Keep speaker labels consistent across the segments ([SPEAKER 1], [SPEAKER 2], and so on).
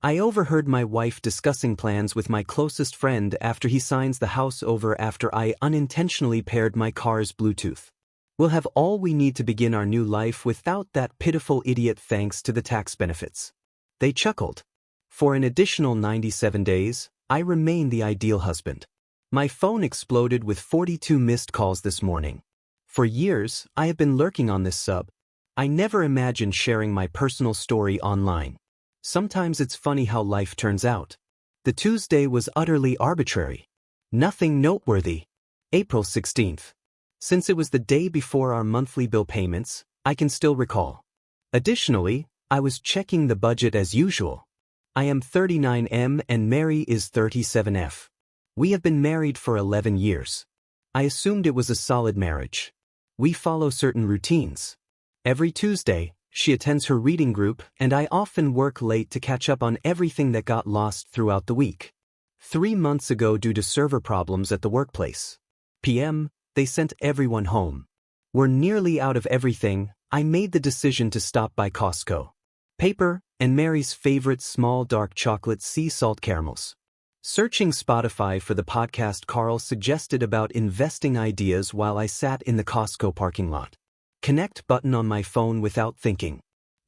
[SPEAKER 1] I overheard my wife discussing plans with my closest friend after he signs the house over after I unintentionally paired my car's Bluetooth. We'll have all we need to begin our new life without that pitiful idiot thanks to the tax benefits. They chuckled. For an additional 97 days, I remain the ideal husband. My phone exploded with 42 missed calls this morning. For years, I have been lurking on this sub. I never imagined sharing my personal story online. Sometimes it's funny how life turns out. The Tuesday was utterly arbitrary. Nothing noteworthy. April 16th. Since it was the day before our monthly bill payments, I can still recall. Additionally, I was checking the budget as usual. I am 39M and Mary is 37F. We have been married for 11 years. I assumed it was a solid marriage. We follow certain routines. Every Tuesday, she attends her reading group and I often work late to catch up on everything that got lost throughout the week. 3 months ago, due to server problems at the workplace, PM, they sent everyone home. We're nearly out of everything. I made the decision to stop by Costco. Paper, and Mary's favorite small dark chocolate sea salt caramels. Searching Spotify for the podcast Carl suggested about investing ideas while I sat in the Costco parking lot. Connect button on my phone without thinking.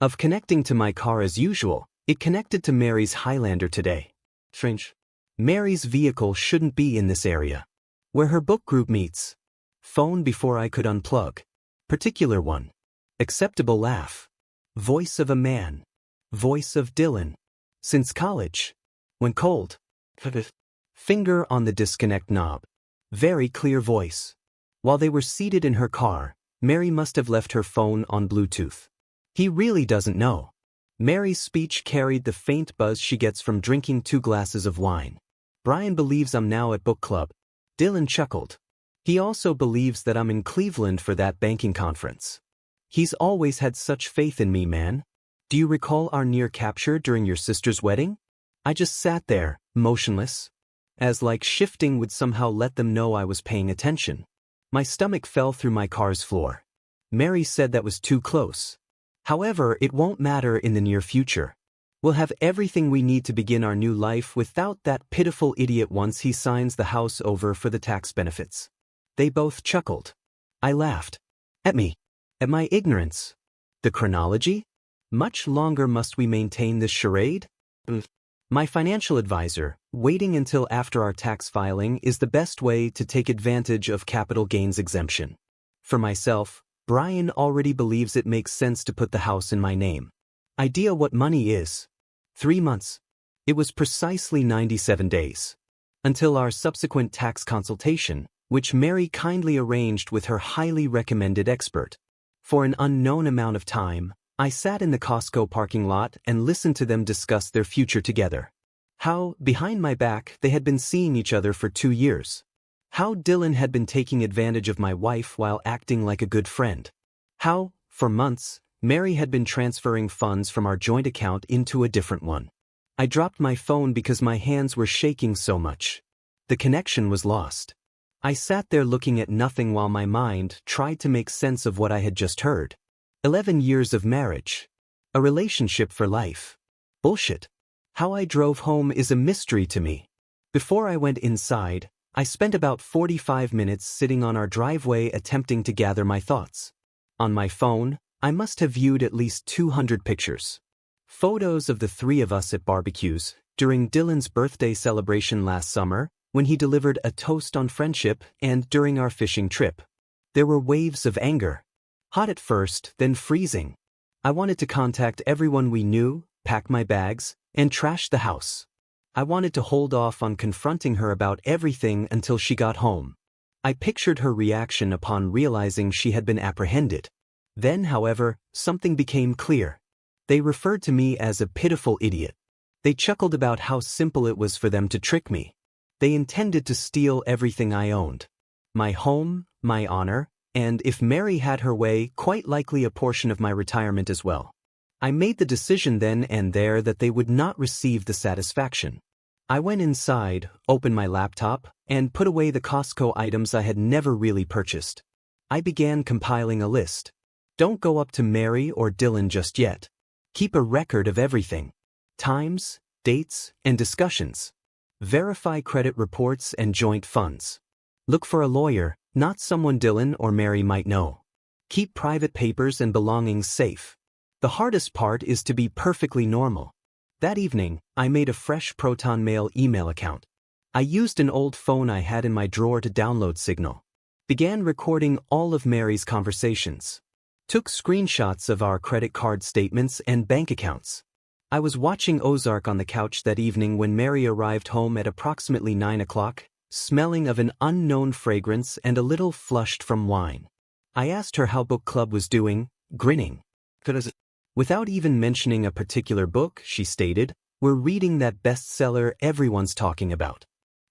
[SPEAKER 1] Of connecting to my car as usual, it connected to Mary's Highlander today. Strange. Mary's vehicle shouldn't be in this area. Where her book group meets. Phone before I could unplug. Particular one. Acceptable laugh. Voice of a man. Voice of Dylan. Since college. When cold. Finger on the disconnect knob. Very clear voice. While they were seated in her car, Mary must have left her phone on Bluetooth. He really doesn't know. Mary's speech carried the faint buzz she gets from drinking 2 glasses of wine. Brian believes I'm now at book club. Dylan chuckled. He also believes that I'm in Cleveland for that banking conference. He's always had such faith in me, man. Do you recall our near capture during your sister's wedding? I just sat there, motionless. As like shifting would somehow let them know I was paying attention. My stomach fell through my car's floor. Mary said that was too close. However, it won't matter in the near future. We'll have everything we need to begin our new life without that pitiful idiot once he signs the house over for the tax benefits. They both chuckled. I laughed. At me. At my ignorance. The chronology? Much longer must we maintain this charade? My financial advisor, waiting until after our tax filing is the best way to take advantage of capital gains exemption. For myself, Brian already believes it makes sense to put the house in my name. Idea what money is. 3 months. It was precisely 97 days. Until our subsequent tax consultation, which Mary kindly arranged with her highly recommended expert. For an unknown amount of time, I sat in the Costco parking lot and listened to them discuss their future together. How, behind my back, they had been seeing each other for 2 years. How Dylan had been taking advantage of my wife while acting like a good friend. How, for months, Mary had been transferring funds from our joint account into a different one. I dropped my phone because my hands were shaking so much. The connection was lost. I sat there looking at nothing while my mind tried to make sense of what I had just heard. 11 years of marriage. A relationship for life. Bullshit. How I drove home is a mystery to me. Before I went inside, I spent about 45 minutes sitting on our driveway attempting to gather my thoughts. On my phone, I must have viewed at least 200 pictures. Photos of the 3 of us at barbecues, during Dylan's birthday celebration last summer, when he delivered a toast on friendship, and during our fishing trip. There were waves of anger. Hot at first, then freezing. I wanted to contact everyone we knew, pack my bags, and trash the house. I wanted to hold off on confronting her about everything until she got home. I pictured her reaction upon realizing she had been apprehended. Then, however, something became clear. They referred to me as a pitiful idiot. They chuckled about how simple it was for them to trick me. They intended to steal everything I owned. My home, my honor, and if Mary had her way, quite likely a portion of my retirement as well. I made the decision then and there that they would not receive the satisfaction. I went inside, opened my laptop, and put away the Costco items I had never really purchased. I began compiling a list. Don't go up to Mary or Dylan just yet. Keep a record of everything. Times, dates, and discussions. Verify credit reports and joint funds. Look for a lawyer, not someone Dylan or Mary might know. Keep private papers and belongings safe. The hardest part is to be perfectly normal. That evening, I made a fresh Proton Mail email account. I used an old phone I had in my drawer to download Signal. Began recording all of Mary's conversations. Took screenshots of our credit card statements and bank accounts. I was watching Ozark on the couch that evening when Mary arrived home at approximately 9 o'clock, smelling of an unknown fragrance and a little flushed from wine. I asked her how book club was doing, grinning. Without even mentioning a particular book, she stated, "We're reading that bestseller everyone's talking about."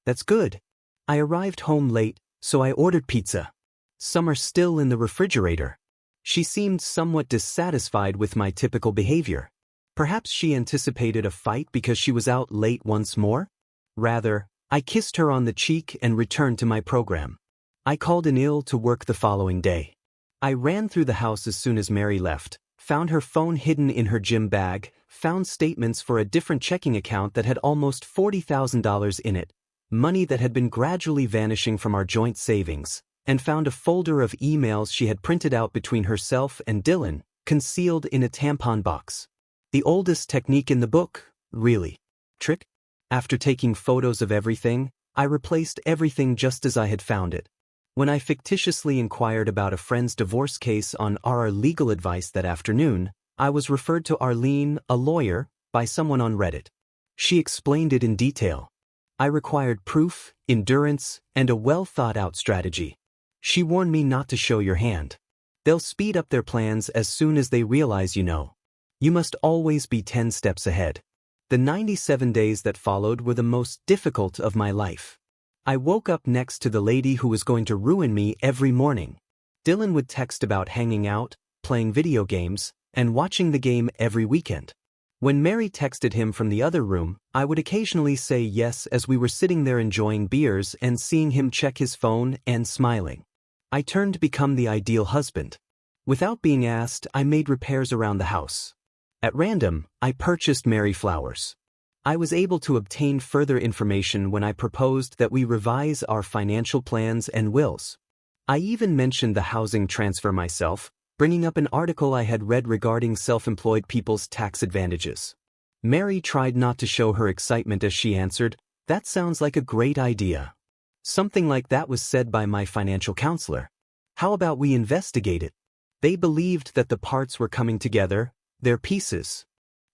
[SPEAKER 1] That's good. I arrived home late, so I ordered pizza. Some are still in the refrigerator. She seemed somewhat dissatisfied with my typical behavior. Perhaps she anticipated a fight because she was out late once more? Rather, I kissed her on the cheek and returned to my program. I called in ill to work the following day. I ran through the house as soon as Mary left, found her phone hidden in her gym bag, found statements for a different checking account that had almost $40,000 in it, money that had been gradually vanishing from our joint savings, and found a folder of emails she had printed out between herself and Dylan, concealed in a tampon box. The oldest technique in the book, really. Trick? After taking photos of everything, I replaced everything just as I had found it. When I fictitiously inquired about a friend's divorce case on our legal advice that afternoon, I was referred to Arlene, a lawyer, by someone on Reddit. She explained it in detail. I required proof, endurance, and a well-thought-out strategy. She warned me not to show your hand. They'll speed up their plans as soon as they realize you know. You must always be 10 steps ahead. The 97 days that followed were the most difficult of my life. I woke up next to the lady who was going to ruin me every morning. Dylan would text about hanging out, playing video games, and watching the game every weekend. When Mary texted him from the other room, I would occasionally say yes as we were sitting there enjoying beers and seeing him check his phone and smiling. I turned to become the ideal husband. Without being asked, I made repairs around the house. At random, I purchased Mary flowers. I was able to obtain further information when I proposed that we revise our financial plans and wills. I even mentioned the housing transfer myself, bringing up an article I had read regarding self-employed people's tax advantages. Mary tried not to show her excitement as she answered, "That sounds like a great idea." Something like that was said by my financial counselor. How about we investigate it? They believed that the parts were coming together, their pieces.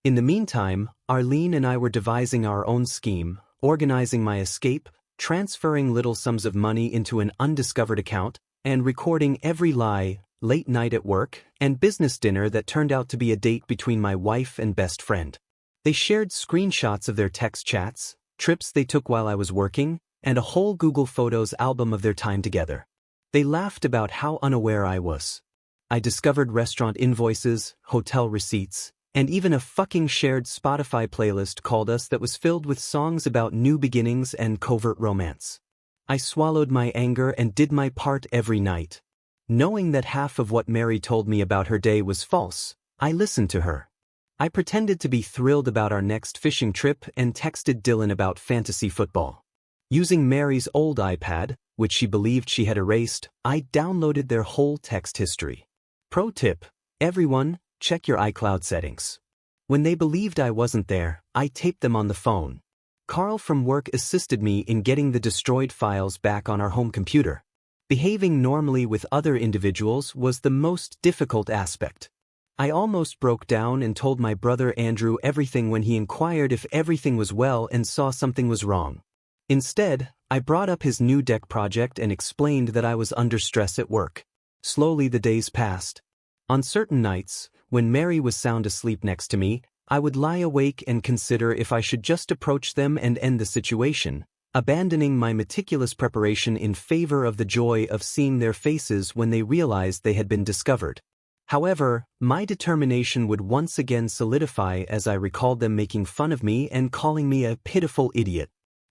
[SPEAKER 1] In the meantime, Arlene and I were devising our own scheme, organizing my escape, transferring little sums of money into an undiscovered account, and recording every lie, late night at work, and business dinner that turned out to be a date between my wife and best friend. They shared screenshots of their text chats, trips they took while I was working, and a whole Google Photos album of their time together. They laughed about how unaware I was. I discovered restaurant invoices, hotel receipts, and even a fucking shared Spotify playlist called us that was filled with songs about new beginnings and covert romance. I swallowed my anger and did my part every night. Knowing that half of what Mary told me about her day was false, I listened to her. I pretended to be thrilled about our next fishing trip and texted Dylan about fantasy football. Using Mary's old iPad, which she believed she had erased, I downloaded their whole text history. Pro tip: everyone, check your iCloud settings. When they believed I wasn't there, I taped them on the phone. Carl from work assisted me in getting the destroyed files back on our home computer. Behaving normally with other individuals was the most difficult aspect. I almost broke down and told my brother Andrew everything when he inquired if everything was well and saw something was wrong. Instead, I brought up his new deck project and explained that I was under stress at work. Slowly the days passed. On certain nights, when Mary was sound asleep next to me, I would lie awake and consider if I should just approach them and end the situation, abandoning my meticulous preparation in favor of the joy of seeing their faces when they realized they had been discovered. However, my determination would once again solidify as I recalled them making fun of me and calling me a pitiful idiot.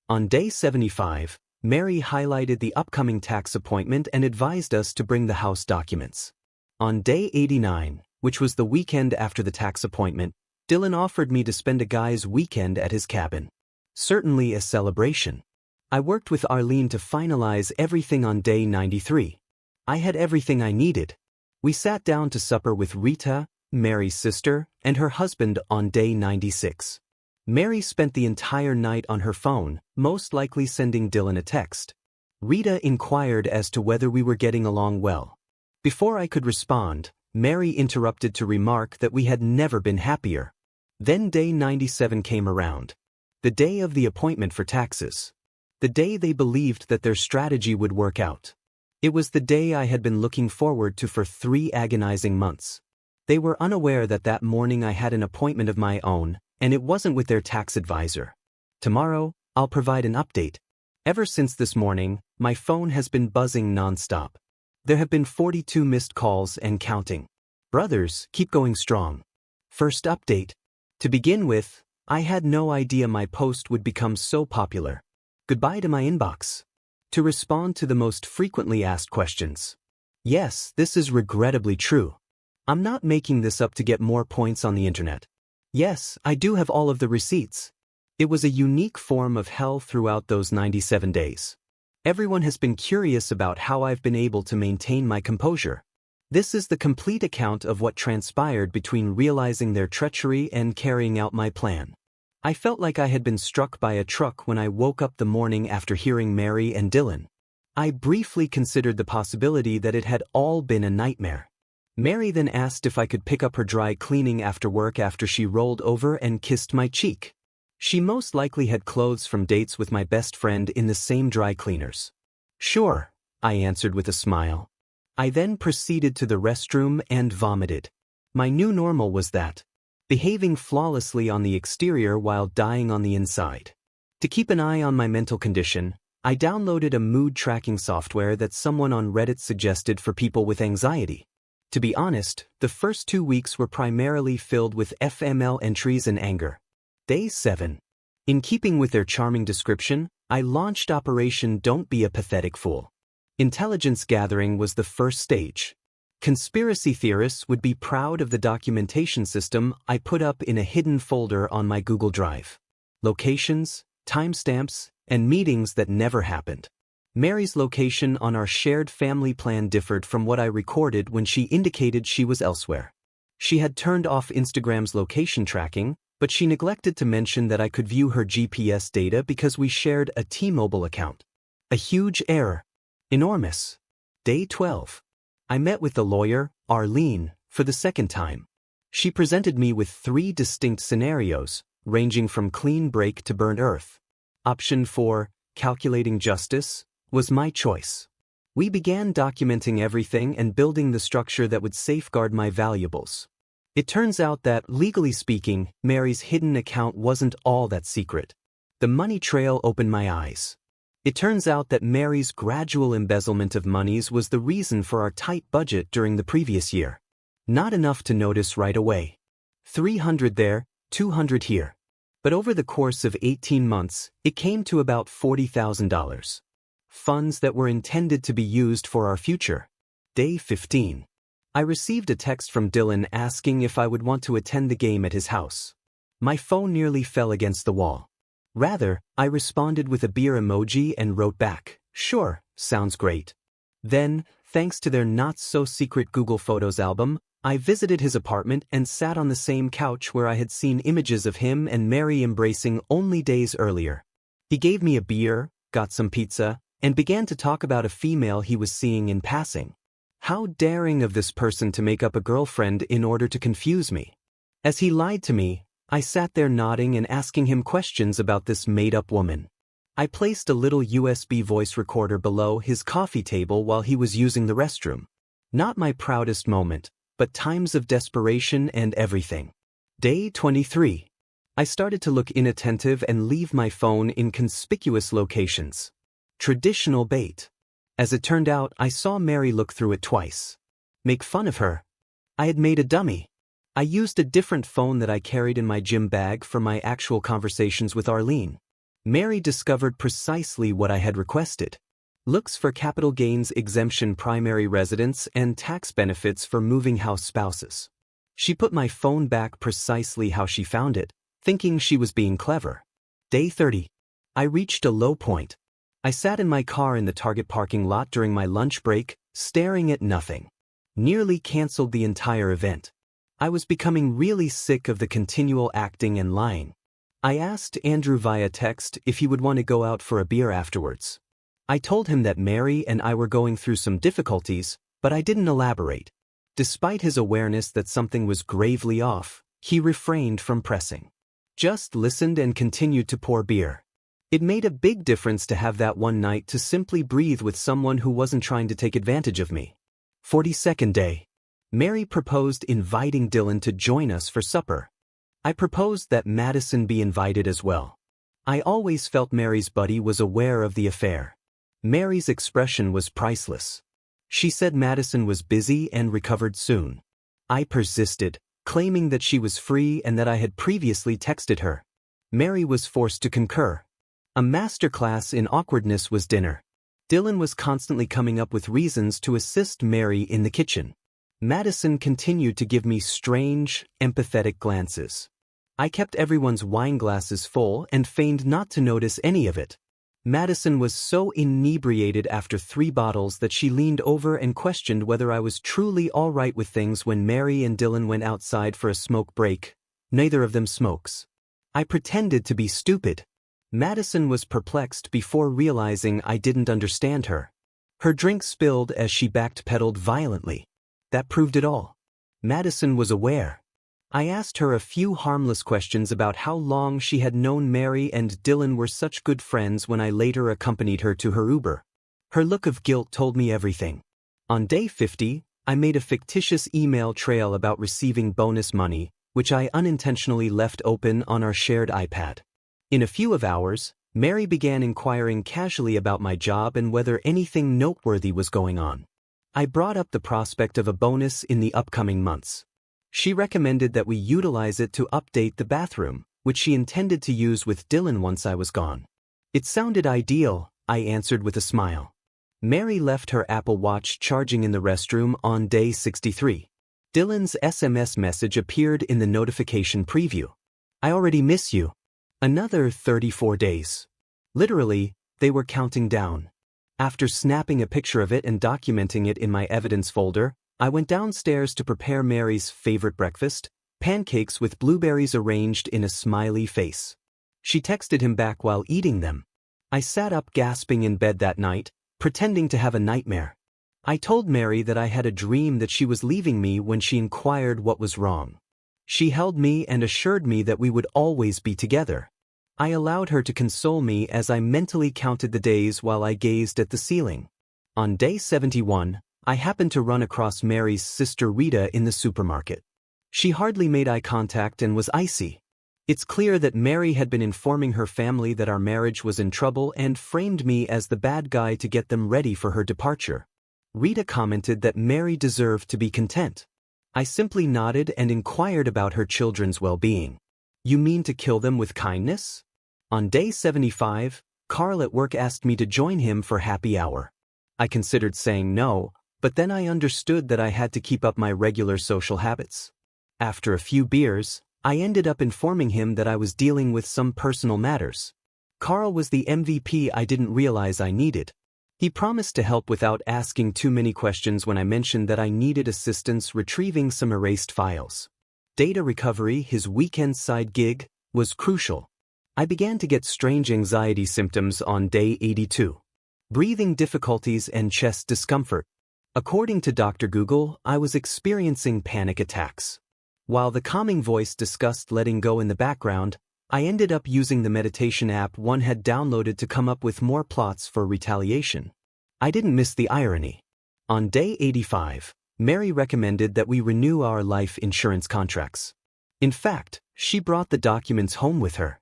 [SPEAKER 1] On day 75, Mary highlighted the upcoming tax appointment and advised us to bring the house documents. On day 89, which was the weekend after the tax appointment, Dylan offered me to spend a guy's weekend at his cabin. Certainly a celebration. I worked with Arlene to finalize everything on day 93. I had everything I needed. We sat down to supper with Rita, Mary's sister, and her husband on day 96. Mary spent the entire night on her phone, most likely sending Dylan a text. Rita inquired as to whether we were getting along well. Before I could respond, Mary interrupted to remark that we had never been happier. Then day 97 came around. The day of the appointment for taxes. The day they believed that their strategy would work out. It was the day I had been looking forward to for 3 agonizing months. They were unaware that that morning I had an appointment of my own, and it wasn't with their tax advisor. Tomorrow, I'll provide an update. Ever since this morning, my phone has been buzzing nonstop. There have been 42 missed calls and counting. Brothers, keep going strong. First update. To begin with, I had no idea my post would become so popular. Goodbye to my inbox. To respond to the most frequently asked questions. Yes, this is regrettably true. I'm not making this up to get more points on the internet. Yes, I do have all of the receipts. It was a unique form of hell throughout those 97 days. Everyone has been curious about how I've been able to maintain my composure. This is the complete account of what transpired between realizing their treachery and carrying out my plan. I felt like I had been struck by a truck when I woke up the morning after hearing Mary and Dylan. I briefly considered the possibility that it had all been a nightmare. Mary then asked if I could pick up her dry cleaning after work after she rolled over and kissed my cheek. She most likely had clothes from dates with my best friend in the same dry cleaners. Sure, I answered with a smile. I then proceeded to the restroom and vomited. My new normal was that. Behaving flawlessly on the exterior while dying on the inside. To keep an eye on my mental condition, I downloaded a mood tracking software that someone on Reddit suggested for people with anxiety. To be honest, the first 2 weeks were primarily filled with FML entries and anger. Day 7. In keeping with their charming description, I launched Operation Don't Be a Pathetic Fool. Intelligence gathering was the first stage. Conspiracy theorists would be proud of the documentation system I put up in a hidden folder on my Google Drive. Locations, timestamps, and meetings that never happened. Mary's location on our shared family plan differed from what I recorded when she indicated she was elsewhere. She had turned off Instagram's location tracking, but she neglected to mention that I could view her GPS data because we shared a T-Mobile account. A huge error. Enormous. Day 12. I met with the lawyer, Arlene, for the second time. She presented me with 3 distinct scenarios, ranging from clean break to burnt earth. Option 4, calculating justice, was my choice. We began documenting everything and building the structure that would safeguard my valuables. It turns out that, legally speaking, Mary's hidden account wasn't all that secret. The money trail opened my eyes. It turns out that Mary's gradual embezzlement of monies was the reason for our tight budget during the previous year. Not enough to notice right away. 300 there, 200 here. But over the course of 18 months, it came to about $40,000. Funds that were intended to be used for our future. Day 15. I received a text from Dylan asking if I would want to attend the game at his house. My phone nearly fell against the wall. Rather, I responded with a beer emoji and wrote back, "Sure, sounds great." Then, thanks to their not-so-secret Google Photos album, I visited his apartment and sat on the same couch where I had seen images of him and Mary embracing only days earlier. He gave me a beer, got some pizza, and began to talk about a female he was seeing in passing. How daring of this person to make up a girlfriend in order to confuse me. As he lied to me, I sat there nodding and asking him questions about this made-up woman. I placed a little USB voice recorder below his coffee table while he was using the restroom. Not my proudest moment, but times of desperation and everything. Day 23. I started to look inattentive and leave my phone in conspicuous locations. Traditional bait. As it turned out, I saw Mary look through it twice. Make fun of her. I had made a dummy. I used a different phone that I carried in my gym bag for my actual conversations with Arlene. Mary discovered precisely what I had requested. Looks for capital gains exemption primary residence and tax benefits for moving house spouses. She put my phone back precisely how she found it, thinking she was being clever. Day 30. I reached a low point. I sat in my car in the Target parking lot during my lunch break, staring at nothing. Nearly canceled the entire event. I was becoming really sick of the continual acting and lying. I asked Andrew via text if he would want to go out for a beer afterwards. I told him that Mary and I were going through some difficulties, but I didn't elaborate. Despite his awareness that something was gravely off, he refrained from pressing. Just listened and continued to pour beer. It made a big difference to have that one night to simply breathe with someone who wasn't trying to take advantage of me. 42nd day. Mary proposed inviting Dylan to join us for supper. I proposed that Madison be invited as well. I always felt Mary's buddy was aware of the affair. Mary's expression was priceless. She said Madison was busy and recovered soon. I persisted, claiming that she was free and that I had previously texted her. Mary was forced to concur. A masterclass in awkwardness was dinner. Dylan was constantly coming up with reasons to assist Mary in the kitchen. Madison continued to give me strange, empathetic glances. I kept everyone's wine glasses full and feigned not to notice any of it. Madison was so inebriated after 3 bottles that she leaned over and questioned whether I was truly all right with things when Mary and Dylan went outside for a smoke break. Neither of them smokes. I pretended to be stupid. Madison was perplexed before realizing I didn't understand her. Her drink spilled as she backpedaled violently. That proved it all. Madison was aware. I asked her a few harmless questions about how long she had known Mary and Dylan were such good friends when I later accompanied her to her Uber. Her look of guilt told me everything. On day 50, I made a fictitious email trail about receiving bonus money, which I unintentionally left open on our shared iPad. In a few hours, Mary began inquiring casually about my job and whether anything noteworthy was going on. I brought up the prospect of a bonus in the upcoming months. She recommended that we utilize it to update the bathroom, which she intended to use with Dylan once I was gone. It sounded ideal, I answered with a smile. Mary left her Apple Watch charging in the restroom on day 63. Dylan's SMS message appeared in the notification preview. I already miss you. Another 34 days. Literally, they were counting down. After snapping a picture of it and documenting it in my evidence folder, I went downstairs to prepare Mary's favorite breakfast, pancakes with blueberries arranged in a smiley face. She texted him back while eating them. I sat up gasping in bed that night, pretending to have a nightmare. I told Mary that I had a dream that she was leaving me when she inquired what was wrong. She held me and assured me that we would always be together. I allowed her to console me as I mentally counted the days while I gazed at the ceiling. On day 71, I happened to run across Mary's sister Rita in the supermarket. She hardly made eye contact and was icy. It's clear that Mary had been informing her family that our marriage was in trouble and framed me as the bad guy to get them ready for her departure. Rita commented that Mary deserved to be content. I simply nodded and inquired about her children's well-being. You mean to kill them with kindness? On day 75, Carl at work asked me to join him for happy hour. I considered saying no, but then I understood that I had to keep up my regular social habits. After a few beers, I ended up informing him that I was dealing with some personal matters. Carl was the MVP I didn't realize I needed. He promised to help without asking too many questions when I mentioned that I needed assistance retrieving some erased files. Data recovery, his weekend side gig, was crucial. I began to get strange anxiety symptoms on day 82. Breathing difficulties and chest discomfort. According to Dr. Google, I was experiencing panic attacks. While the calming voice discussed letting go in the background, I ended up using the meditation app one had downloaded to come up with more plots for retaliation. I didn't miss the irony. On day 85, Mary recommended that we renew our life insurance contracts. In fact, she brought the documents home with her.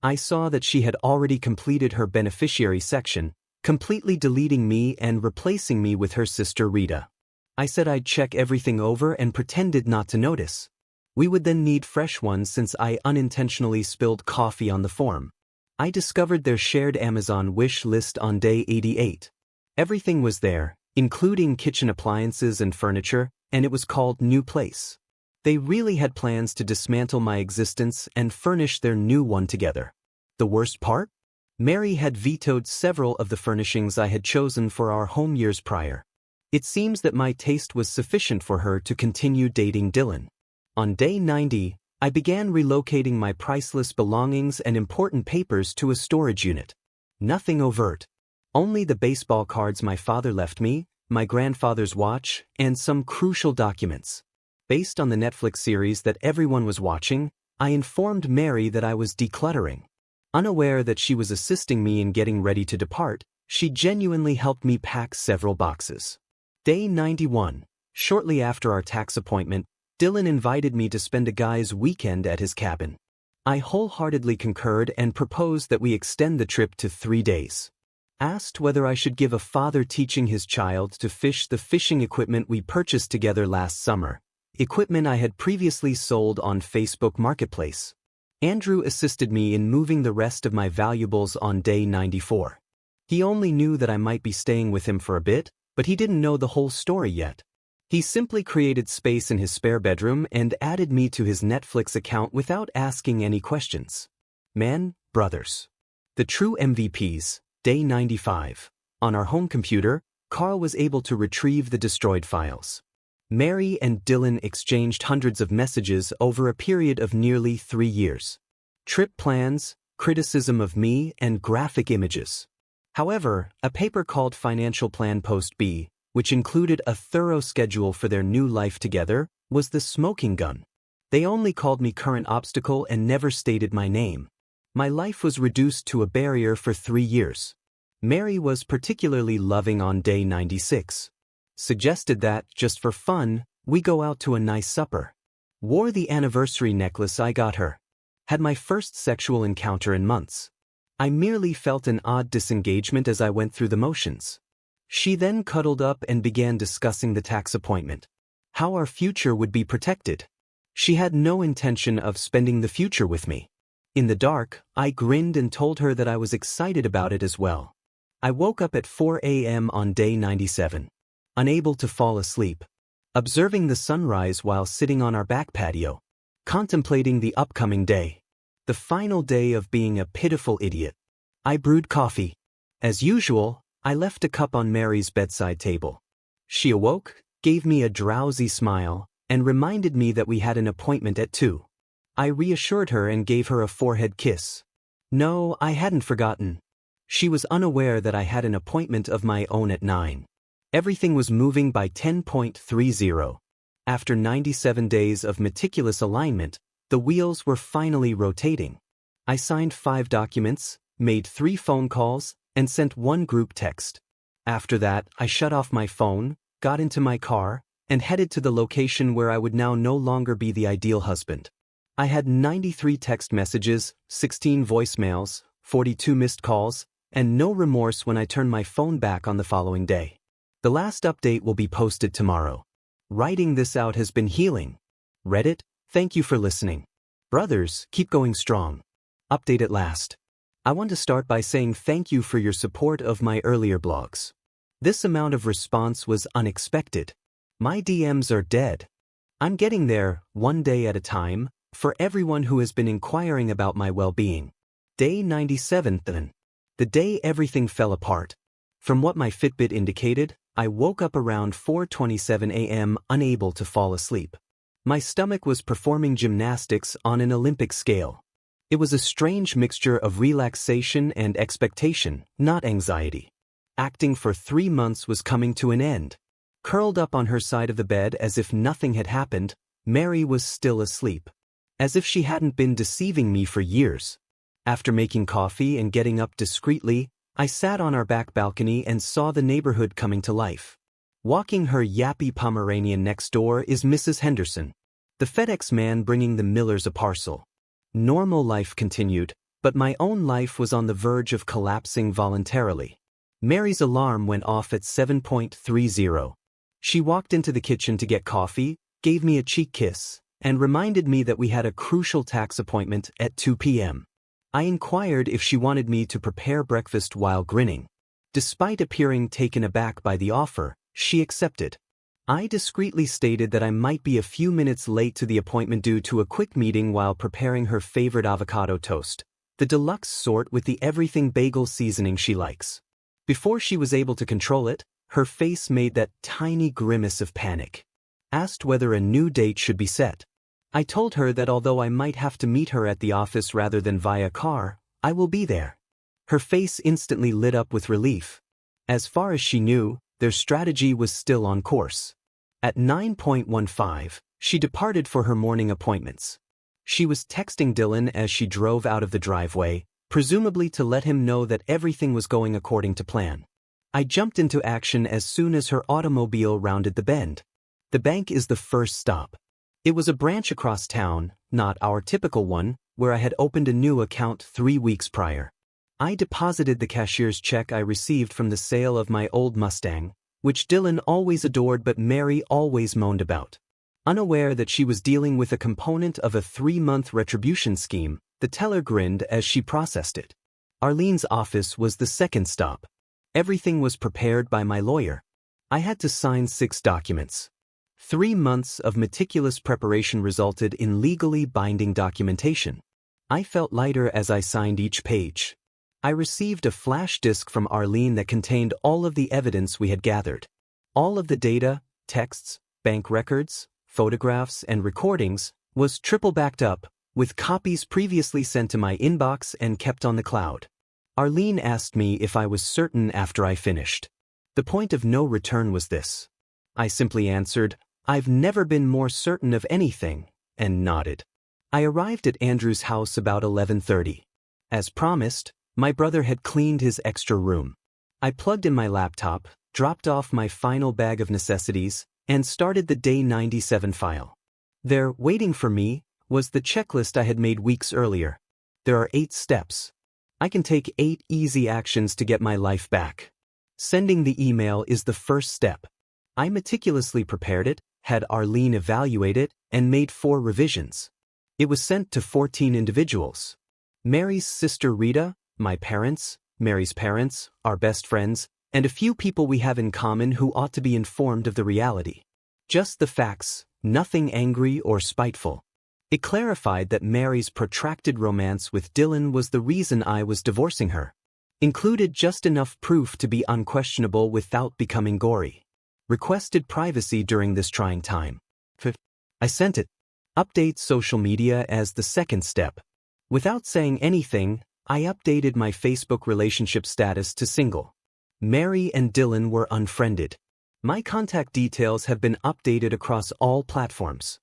[SPEAKER 1] I saw that she had already completed her beneficiary section, completely deleting me and replacing me with her sister Rita. I said I'd check everything over and pretended not to notice. We would then need fresh ones since I unintentionally spilled coffee on the form. I discovered their shared Amazon wish list on day 88. Everything was there, including kitchen appliances and furniture, and it was called New Place. They really had plans to dismantle my existence and furnish their new one together. The worst part? Mary had vetoed several of the furnishings I had chosen for our home years prior. It seems that my taste was sufficient for her to continue dating Dylan. On day 90, I began relocating my priceless belongings and important papers to a storage unit. Nothing overt. Only the baseball cards my father left me, my grandfather's watch, and some crucial documents. Based on the Netflix series that everyone was watching, I informed Mary that I was decluttering. Unaware that she was assisting me in getting ready to depart, she genuinely helped me pack several boxes. Day 91. Shortly after our tax appointment, Dylan invited me to spend a guy's weekend at his cabin. I wholeheartedly concurred and proposed that we extend the trip to 3 days. Asked whether I should give a father teaching his child to fish the fishing equipment we purchased together last summer, equipment I had previously sold on Facebook Marketplace. Andrew assisted me in moving the rest of my valuables on day 94. He only knew that I might be staying with him for a bit, but he didn't know the whole story yet. He simply created space in his spare bedroom and added me to his Netflix account without asking any questions. Man, brothers. The true MVPs, day 95. On our home computer, Carl was able to retrieve the destroyed files. Mary and Dylan exchanged hundreds of messages over a period of nearly 3 years. Trip plans, criticism of me, and graphic images. However, a paper called Financial Plan Post B, which included a thorough schedule for their new life together, was the smoking gun. They only called me current obstacle and never stated my name. My life was reduced to a barrier for 3 years. Mary was particularly loving on day 96. Suggested that, just for fun, we go out to a nice supper. Wore the anniversary necklace I got her. Had my first sexual encounter in months. I merely felt an odd disengagement as I went through the motions. She then cuddled up and began discussing the tax appointment. How our future would be protected. She had no intention of spending the future with me. In the dark, I grinned and told her that I was excited about it as well. I woke up at 4 a.m. on day 97. Unable to fall asleep. Observing the sunrise while sitting on our back patio. Contemplating the upcoming day. The final day of being a pitiful idiot. I brewed coffee. As usual, I left a cup on Mary's bedside table. She awoke, gave me a drowsy smile, and reminded me that we had an appointment at 2. I reassured her and gave her a forehead kiss. No, I hadn't forgotten. She was unaware that I had an appointment of my own at 9. Everything was moving by 10.30. After 97 days of meticulous alignment, the wheels were finally rotating. I signed 5 documents, made 3 phone calls, and sent 1 group text. After that, I shut off my phone, got into my car, and headed to the location where I would now no longer be the ideal husband. I had 93 text messages, 16 voicemails, 42 missed calls, and no remorse when I turned my phone back on the following day. The last update will be posted tomorrow. Writing this out has been healing. Reddit, thank you for listening. Brothers, keep going strong. Update at last. I want to start by saying thank you for your support of my earlier blogs. This amount of response was unexpected. My DMs are dead. I'm getting there, one day at a time, for everyone who has been inquiring about my well-being. Day 97 then. The day everything fell apart. From what my Fitbit indicated, I woke up around 4:27 a.m. unable to fall asleep. My stomach was performing gymnastics on an Olympic scale. It was a strange mixture of relaxation and expectation, not anxiety. Acting for 3 months was coming to an end. Curled up on her side of the bed as if nothing had happened, Mary was still asleep. As if she hadn't been deceiving me for years. After making coffee and getting up discreetly, I sat on our back balcony and saw the neighborhood coming to life. Walking her yappy Pomeranian next door is Mrs. Henderson, the FedEx man bringing the Millers a parcel. Normal life continued, but my own life was on the verge of collapsing voluntarily. Mary's alarm went off at 7:30. She walked into the kitchen to get coffee, gave me a cheek kiss, and reminded me that we had a crucial tax appointment at 2 p.m. I inquired if she wanted me to prepare breakfast while grinning. Despite appearing taken aback by the offer, she accepted. I discreetly stated that I might be a few minutes late to the appointment due to a quick meeting while preparing her favorite avocado toast, the deluxe sort with the everything bagel seasoning she likes. Before she was able to control it, her face made that tiny grimace of panic. Asked whether a new date should be set. I told her that although I might have to meet her at the office rather than via car, I will be there. Her face instantly lit up with relief. As far as she knew, their strategy was still on course. At 9:15, she departed for her morning appointments. She was texting Dylan as she drove out of the driveway, presumably to let him know that everything was going according to plan. I jumped into action as soon as her automobile rounded the bend. The bank is the first stop. It was a branch across town, not our typical one, where I had opened a new account 3 weeks prior. I deposited the cashier's check I received from the sale of my old Mustang, which Dylan always adored but Mary always moaned about. Unaware that she was dealing with a component of a 3-month retribution scheme, the teller grinned as she processed it. Arlene's office was the second stop. Everything was prepared by my lawyer. I had to sign 6 documents. 3 months of meticulous preparation resulted in legally binding documentation. I felt lighter as I signed each page. I received a flash disk from Arlene that contained all of the evidence we had gathered. All of the data, texts, bank records, photographs, and recordings was triple backed up, with copies previously sent to my inbox and kept on the cloud. Arlene asked me if I was certain after I finished. The point of no return was this. I simply answered, "I've never been more certain of anything," and nodded. I arrived at Andrew's house about 11:30. As promised, my brother had cleaned his extra room. I plugged in my laptop, dropped off my final bag of necessities, and started the Day 97 file. There, waiting for me, was the checklist I had made weeks earlier. There are 8 steps. I can take 8 easy actions to get my life back. Sending the email is the first step. I meticulously prepared it, had Arlene evaluate it, and made 4 revisions. It was sent to 14 individuals. Mary's sister Rita, my parents, Mary's parents, our best friends, and a few people we have in common who ought to be informed of the reality. Just the facts, nothing angry or spiteful. It clarified that Mary's protracted romance with Dylan was the reason I was divorcing her. Included just enough proof to be unquestionable without becoming gory. Requested privacy during this trying time. I sent it. Update social media as the second step. Without saying anything, I updated my Facebook relationship status to single. Mary and Dylan were unfriended. My contact details have been updated across all platforms.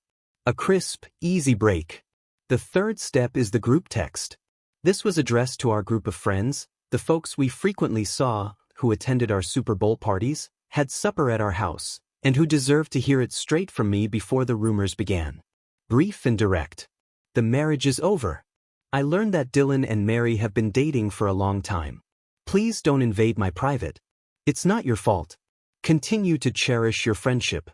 [SPEAKER 1] A crisp, easy break. The third step is the group text. This was addressed to our group of friends, the folks we frequently saw, who attended our Super Bowl parties, had supper at our house, and who deserved to hear it straight from me before the rumors began. Brief and direct. The marriage is over. I learned that Dylan and Mary have been dating for a long time. Please don't invade my private. It's not your fault. Continue to cherish your friendship.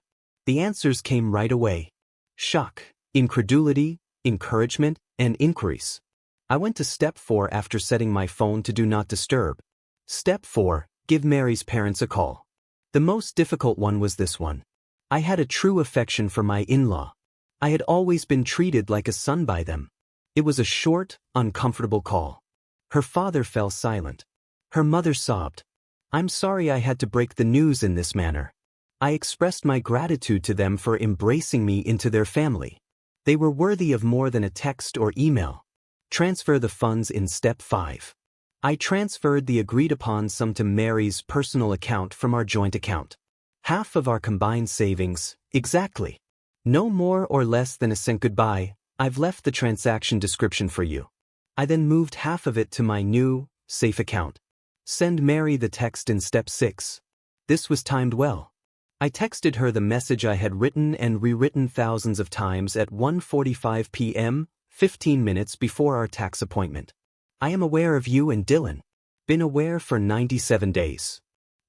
[SPEAKER 1] The answers came right away. Shock, incredulity, encouragement, and inquiries. I went to step 4 after setting my phone to do not disturb. Step 4, give Mary's parents a call. The most difficult one was this one. I had a true affection for my in-law. I had always been treated like a son by them. It was a short, uncomfortable call. Her father fell silent. Her mother sobbed. I'm sorry I had to break the news in this manner. I expressed my gratitude to them for embracing me into their family. They were worthy of more than a text or email. Transfer the funds in step 5. I transferred the agreed-upon sum to Mary's personal account from our joint account. Half of our combined savings, exactly. No more or less than a cent. Goodbye. I've left the transaction description for you. I then moved half of it to my new, safe account. Send Mary the text in step 6. This was timed well. I texted her the message I had written and rewritten thousands of times at 1:45 p.m., 15 minutes before our tax appointment. I am aware of you and Dylan. Been aware for 97 days.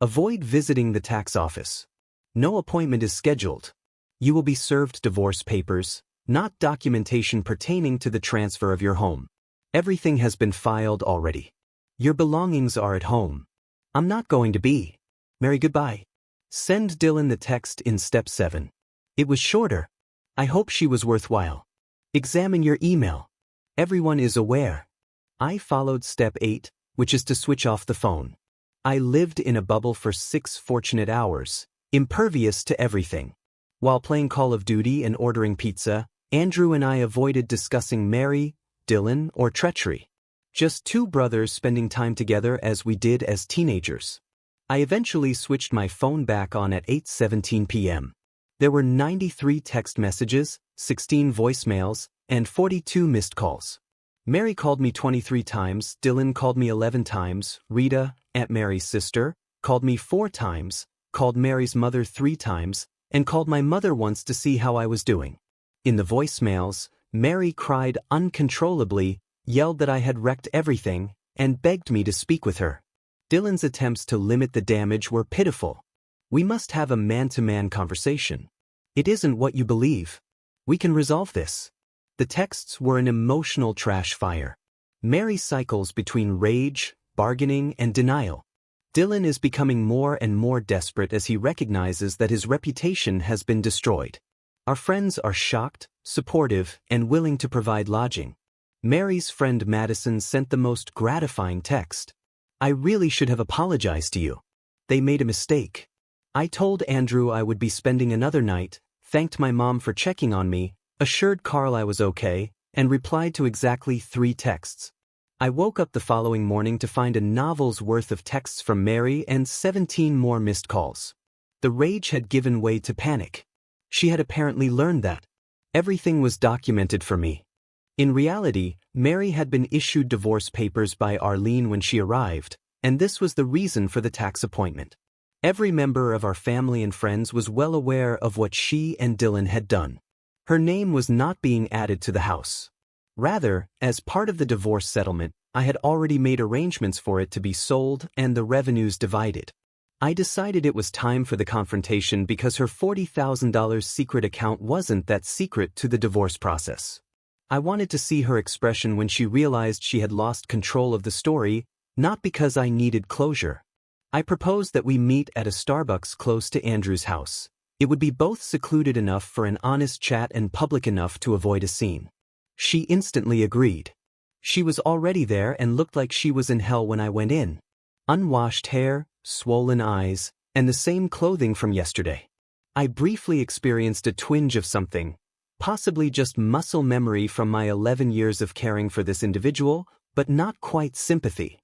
[SPEAKER 1] Avoid visiting the tax office. No appointment is scheduled. You will be served divorce papers, not documentation pertaining to the transfer of your home. Everything has been filed already. Your belongings are at home. I'm not going to be. Mary, goodbye. Send Dylan the text in step 7. It was shorter. I hope she was worthwhile. Examine your email. Everyone is aware. I followed step 8, which is to switch off the phone. I lived in a bubble for 6 fortunate hours, impervious to everything. While playing Call of Duty and ordering pizza, Andrew and I avoided discussing Mary, Dylan, or treachery. Just two brothers spending time together as we did as teenagers. I eventually switched my phone back on at 8:17 p.m. There were 93 text messages, 16 voicemails, and 42 missed calls. Mary called me 23 times, Dylan called me 11 times, Rita, Aunt Mary's sister, called me 4 times, called Mary's mother 3 times, and called my mother once to see how I was doing. In the voicemails, Mary cried uncontrollably, yelled that I had wrecked everything, and begged me to speak with her. Dylan's attempts to limit the damage were pitiful. We must have a man-to-man conversation. It isn't what you believe. We can resolve this. The texts were an emotional trash fire. Mary cycles between rage, bargaining, and denial. Dylan is becoming more and more desperate as he recognizes that his reputation has been destroyed. Our friends are shocked, supportive, and willing to provide lodging. Mary's friend Madison sent the most gratifying text. I really should have apologized to you. They made a mistake. I told Andrew I would be spending another night, thanked my mom for checking on me, assured Carl I was okay, and replied to exactly 3 texts. I woke up the following morning to find a novel's worth of texts from Mary and 17 more missed calls. The rage had given way to panic. She had apparently learned that. Everything was documented for me. In reality, Mary had been issued divorce papers by Arlene when she arrived, and this was the reason for the tax appointment. Every member of our family and friends was well aware of what she and Dylan had done. Her name was not being added to the house. Rather, as part of the divorce settlement, I had already made arrangements for it to be sold and the revenues divided. I decided it was time for the confrontation because her $40,000 secret account wasn't that secret to the divorce process. I wanted to see her expression when she realized she had lost control of the story, not because I needed closure. I proposed that we meet at a Starbucks close to Andrew's house. It would be both secluded enough for an honest chat and public enough to avoid a scene. She instantly agreed. She was already there and looked like she was in hell when I went in. Unwashed hair, swollen eyes, and the same clothing from yesterday. I briefly experienced a twinge of something, possibly just muscle memory from my 11 years of caring for this individual, but not quite sympathy.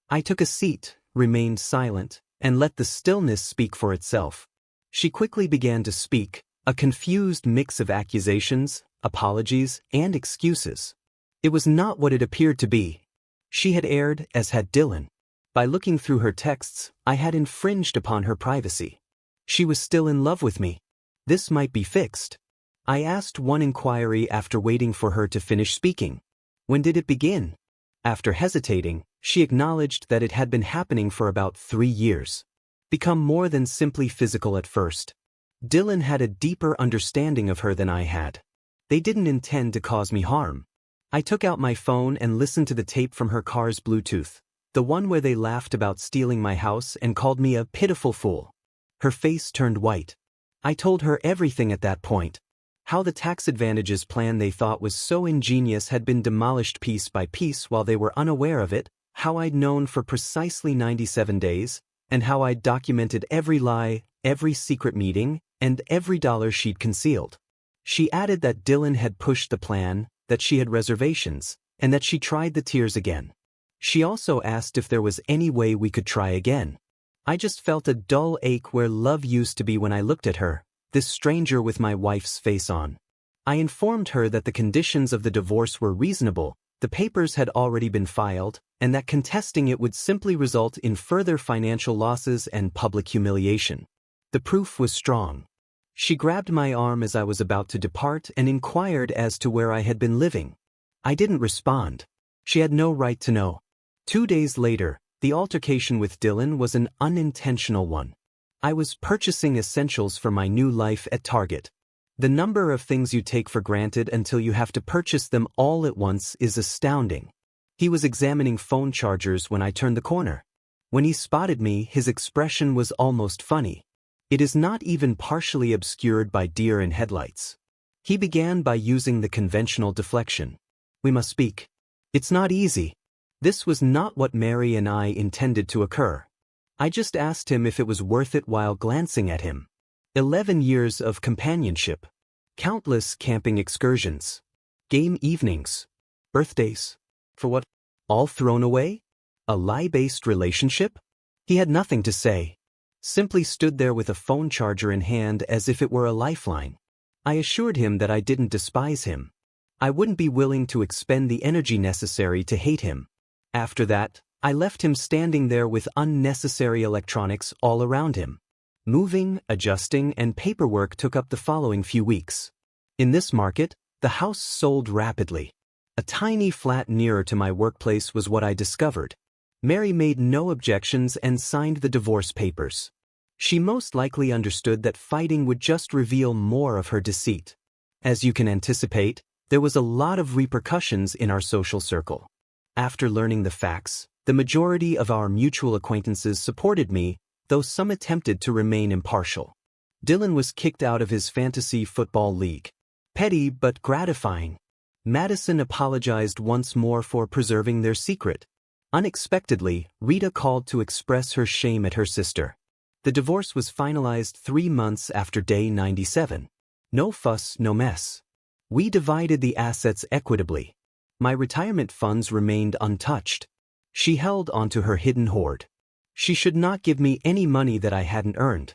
[SPEAKER 1] I took a seat, remained silent, and let the stillness speak for itself. She quickly began to speak, a confused mix of accusations, apologies, and excuses. It was not what it appeared to be. She had erred, as had Dylan. By looking through her texts, I had infringed upon her privacy. She was still in love with me. This might be fixed. I asked one inquiry after waiting for her to finish speaking. When did it begin? After hesitating, she acknowledged that it had been happening for about 3 years. Become more than simply physical at first. Dylan had a deeper understanding of her than I had. They didn't intend to cause me harm. I took out my phone and listened to the tape from her car's Bluetooth, the one where they laughed about stealing my house and called me a pitiful fool. Her face turned white. I told her everything at that point. How the tax advantages plan they thought was so ingenious had been demolished piece by piece while they were unaware of it, how I'd known for precisely 97 days, and how I'd documented every lie, every secret meeting, and every dollar she'd concealed. She added that Dylan had pushed the plan, that she had reservations, and that she tried the tears again. She also asked if there was any way we could try again. I just felt a dull ache where love used to be when I looked at her, this stranger with my wife's face on. I informed her that the conditions of the divorce were reasonable, the papers had already been filed, and that contesting it would simply result in further financial losses and public humiliation. The proof was strong. She grabbed my arm as I was about to depart and inquired as to where I had been living. I didn't respond. She had no right to know. 2 days later, the altercation with Dylan was an unintentional one. I was purchasing essentials for my new life at Target. The number of things you take for granted until you have to purchase them all at once is astounding. He was examining phone chargers when I turned the corner. When he spotted me, his expression was almost funny. It is not even partially obscured by deer in headlights. He began by using the conventional deflection. We must speak. It's not easy. This was not what Mary and I intended to occur. I just asked him if it was worth it while glancing at him. 11 years of companionship. Countless camping excursions. Game evenings. Birthdays. For what? All thrown away? A lie-based relationship? He had nothing to say. Simply stood there with a phone charger in hand as if it were a lifeline. I assured him that I didn't despise him. I wouldn't be willing to expend the energy necessary to hate him. After that, I left him standing there with unnecessary electronics all around him. Moving, adjusting, and paperwork took up the following few weeks. In this market, the house sold rapidly. A tiny flat nearer to my workplace was what I discovered. Mary made no objections and signed the divorce papers. She most likely understood that fighting would just reveal more of her deceit. As you can anticipate, there was a lot of repercussions in our social circle. After learning the facts, the majority of our mutual acquaintances supported me, though some attempted to remain impartial. Dylan was kicked out of his fantasy football league. Petty but gratifying. Madison apologized once more for preserving their secret. Unexpectedly, Rita called to express her shame at her sister. The divorce was finalized 3 months after day 97. No fuss, no mess. We divided the assets equitably. My retirement funds remained untouched. She held onto her hidden hoard. She should not give me any money that I hadn't earned.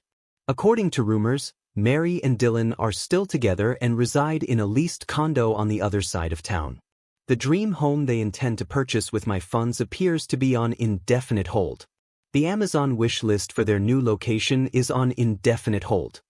[SPEAKER 1] According to rumors, Mary and Dylan are still together and reside in a leased condo on the other side of town. The dream home they intend to purchase with my funds appears to be on indefinite hold. The Amazon wish list for their new location is on indefinite hold.